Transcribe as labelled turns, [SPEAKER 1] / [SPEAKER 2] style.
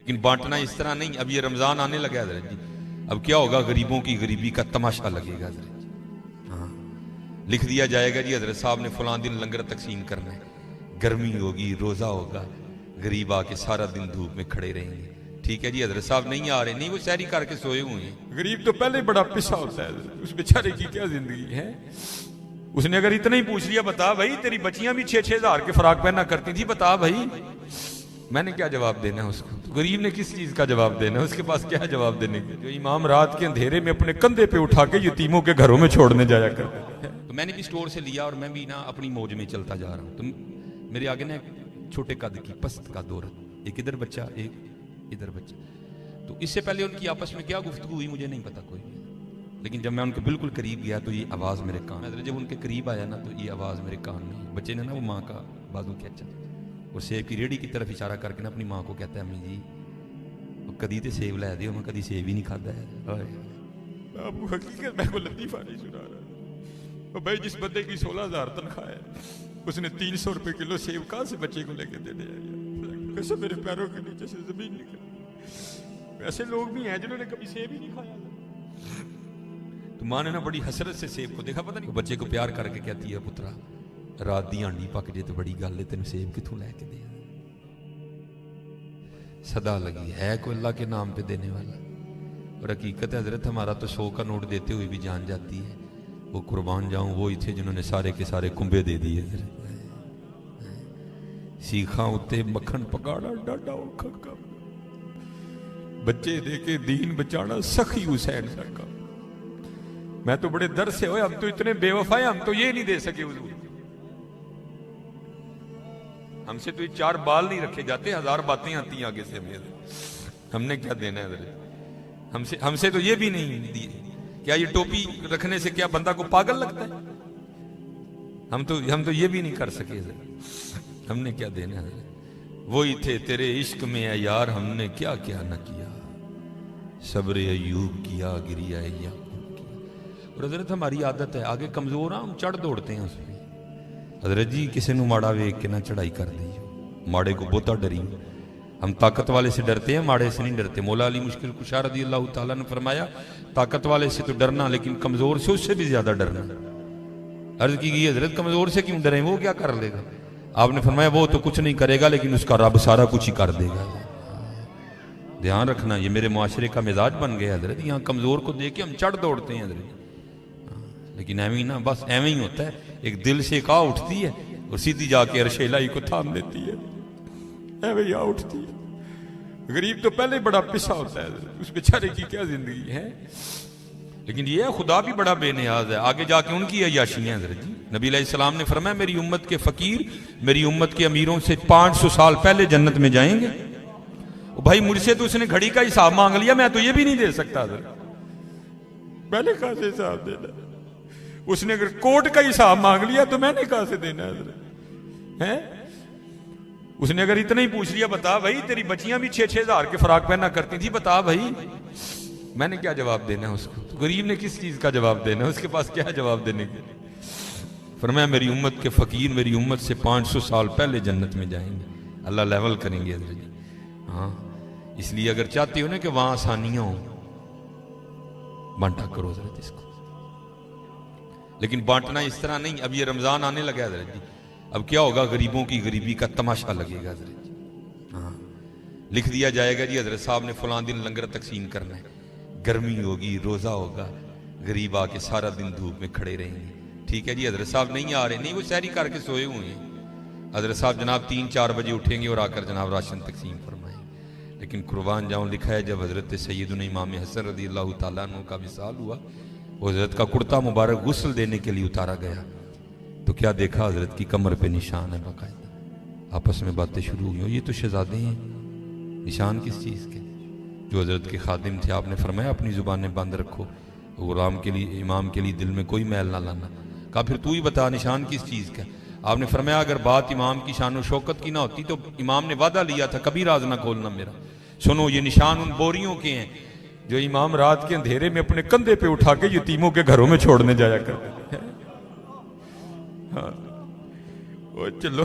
[SPEAKER 1] لیکن بانٹنا اس طرح نہیں. اب یہ رمضان آنے لگا حضرت جی, اب کیا ہوگا, غریبوں کی غریبی کا تماشا لگے گا حضرت جی. ہاں, لکھ دیا جائے گا جی حضرت صاحب نے فلاں دن لنگر تقسیم کرنا ہے, گرمی ہوگی, روزہ ہوگا, غریب آ کے سارا دن دھوپ میں کھڑے رہیں گے. ٹھیک ہے جی, حضرت صاحب نہیں آ رہے, نہیں وہ سحری کر کے سوئے ہوئے ہیں. غریب تو پہلے بڑا پسا ہوتا ہے, اس بیچارے کی کیا زندگی ہے. اس نے اگر اتنا ہی پوچھ لیا, بتا بھائی تیری بچیاں بھی 6-6 ہزار کے فراق پہنا کرتی تھی, بتا بھائی, میں نے کیا جواب دینا ہے اس کو. تو غریب نے کس چیز کا جواب دینا ہے, اس کے پاس کیا جواب دینے کے. جو امام رات کے اندھیرے میں اپنے کندھے پہ اٹھا کے یتیموں کے گھروں میں چھوڑنے جایا کرتے ہیں. تو میں نے بھی سٹور سے لیا اور میں بھی نا اپنی موج میں چلتا جا رہا ہوں. تو میرے آگے نا چھوٹے قد کی پست کا دور, ایک ادھر بچہ ایک ادھر بچہ. تو اس سے پہلے ان کی آپس میں کیا گفتگو ہوئی مجھے نہیں پتا کوئی, لیکن جب میں ان کے بالکل قریب گیا تو یہ آواز میرے کان میں, جب ان کے قریب آیا نا تو یہ آواز میرے کان میں. بچے نے نا وہ ماں کا بازو کھینچا اور سیب کی ریڑھی کی طرف اشارہ کر کے نا اپنی ماں کو کہتا ہے, امی جی کدی تے سیب لے دیو, میں کدی سیب ہی نہیں کھادا ہے. آپ کو حقیقت میں کو لطیفہ نہیں سنا رہا بھائی. جس بندے کی 16,000 تنخواہ ہے, اس نے 300 روپے کلو سیب کہاں سے بچے کو لے کے دے دیا. کیسے میرے پیروں کے نیچے سے زمین نکل. ایسے لوگ بھی ہیں جنہوں نے کبھی سیب ہی نہیں کھایا. تو ماں نے نا بڑی حسرت سے سیب کو دیکھا, پتہ نہیں بچے کو پیار کر کے کہتی ہے, پترا رات دی ہانڈی پک جے تو بڑی گل ہے, تینوں سیب کتوں لے کے دے. صدا لگی ہے کوئی اللہ کے نام پہ دینے والا. اور حقیقت ہے حضرت ہمارا تو 100 کا نوٹ دیتے ہوئے بھی جان جاتی ہے. وہ قربان جاؤں وہی تھے جنہوں نے سارے کے سارے کنبے دے دیے. سیخاں اتے مکھن پکاڑا ڈاڈا اوکھا کام, بچے دے کے دین بچانا سخی حسین کا کام. میں تو بڑے در سے ہوئے, ہم تو اتنے بے وفا ہیں, ہم تو یہ نہیں دے سکے حضور. ہم سے تو یہ 4 بال نہیں رکھے جاتے, 1000 باتیں آتی ہیں آگے سے ہمیں. ہم نے کیا دینا ہے حضرت, ہم سے تو یہ بھی نہیں دی. کیا یہ ٹوپی رکھنے سے کیا بندہ کو پاگل لگتا ہے. ہم تو یہ بھی نہیں کر سکے حضرت. ہم نے کیا دینا ہے. وہی تھے تیرے عشق میں اے یار, ہم نے کیا کیا نہ کیا. صبر ایوب کیا, گریا یعقوب کیا. اور حضرت ہماری عادت ہے, آگے کمزور ہم چڑھ دوڑتے ہیں اس پہ. حضرت جی کسی نو ماڑا ویک کے نہ چڑھائی کر دی, ماڑے کو بہتا ڈری. ہم طاقت والے سے ڈرتے ہیں, ماڑے سے نہیں ڈرتے. مولا علی مشکل کشا رضی اللہ تعالیٰ نے فرمایا, طاقت والے سے تو ڈرنا, لیکن کمزور سے اس سے بھی زیادہ ڈرنا. عرض کی گئی حضرت کمزور سے کیوں ڈریں, وہ کیا کر لے گا. آپ نے فرمایا وہ تو کچھ نہیں کرے گا, لیکن اس کا رب سارا کچھ ہی کر دے گا. دھیان رکھنا, یہ میرے معاشرے کا مزاج بن گیا حضرت. یہاں کمزور کو دیکھ کے ہم چڑھ دوڑتے ہیں حضرت, لیکن ایویں نا, بس ایویں ہی ہوتا ہے. ایک دل سے ایک آ اٹھتی ہے اور سیدھی جا کے عرش الہی کو تھام دیتی ہے. ایویں آ اٹھتی ہے. غریب تو پہلے بڑا پسا ہوتا ہے, اس بیچارے کی کیا زندگی ہے. لیکن یہ خدا بھی بڑا بے نیاز ہے. آگے جا کے ان کی عیاشیاں حضرت جی. نبی علیہ السلام نے فرمایا, میری امت کے فقیر میری امت کے امیروں سے 500 سال پہلے جنت میں جائیں گے. بھائی مجھ سے تو اس نے گھڑی کا حساب مانگ لیا, میں تو یہ بھی نہیں دے سکتا حضرت. پہلے کہاں سے حساب دینا. اس نے اگر کوٹ کا حساب مانگ لیا تو میں نے کہاں سے دینا حضرت ہے. اس نے اگر اتنا ہی پوچھ لیا, بتا بھائی تیری بچیاں بھی 6-6 ہزار کے فراق پہنا کرتی تھی, بتا بھائی, میں نے کیا جواب دینا ہے اس کو. غریب نے کس چیز کا جواب دینا ہے, اس کے پاس کیا جواب دینے کے. فرمایا میری امت کے فقیر میری امت سے 500 سال پہلے جنت میں جائیں گے. اللہ لیول کریں گے حضرت جی. ہاں, اس لیے اگر چاہتے ہو نا کہ وہاں آسانیاں ہوں, بانٹا کرو حضرت اس کو. لیکن بانٹنا اس طرح نہیں. اب یہ رمضان آنے لگا حضرت جی, اب کیا ہوگا, غریبوں کی غریبی کا تماشا لگے گا حضرت جی. ہاں, لکھ دیا جائے گا جی حضرت صاحب نے فلاں دن لنگر تقسیم کرنا ہے, گرمی ہوگی, روزہ ہوگا, غریب آ کے سارا دن دھوپ میں کھڑے رہیں گے. ٹھیک ہے جی, حضرت صاحب نہیں آ رہے, نہیں وہ سحری کر کے سوئے ہوئے ہیں. حضرت صاحب جناب 3-4 بجے اٹھیں گے اور آ کر جناب راشن تقسیم فرمائیں گے. لیکن قربان جاؤں, لکھا ہے جب حضرت سیدنا امام حسن رضی اللہ تعالیٰ عنہ کا وصال ہوا, وہ حضرت کا کرتا مبارک غسل دینے کے لیے اتارا گیا, تو کیا دیکھا حضرت کی کمر پہ نشان ہے باقاعدہ. آپس میں باتیں شروع ہوئی, یہ تو شہزادے ہیں, نشان کس چیز کے. جو حضرت کے خادم تھے, آپ نے فرمایا اپنی زبانیں بند رکھو, غلام کے لیے امام کے لیے دل میں کوئی میل نہ لانا. کہا پھر تو ہی بتا نشان کس چیز کا. آپ نے فرمایا اگر بات امام کی شان و شوکت کی نہ ہوتی تو امام نے وعدہ لیا تھا کبھی راز نہ کھولنا میرا. سنو, یہ نشان ان بوریوں کے ہیں جو امام رات کے اندھیرے میں اپنے کندھے پہ اٹھا کے یتیموں کے گھروں میں چھوڑنے جایا کرتے ہیں. ہاں, چلو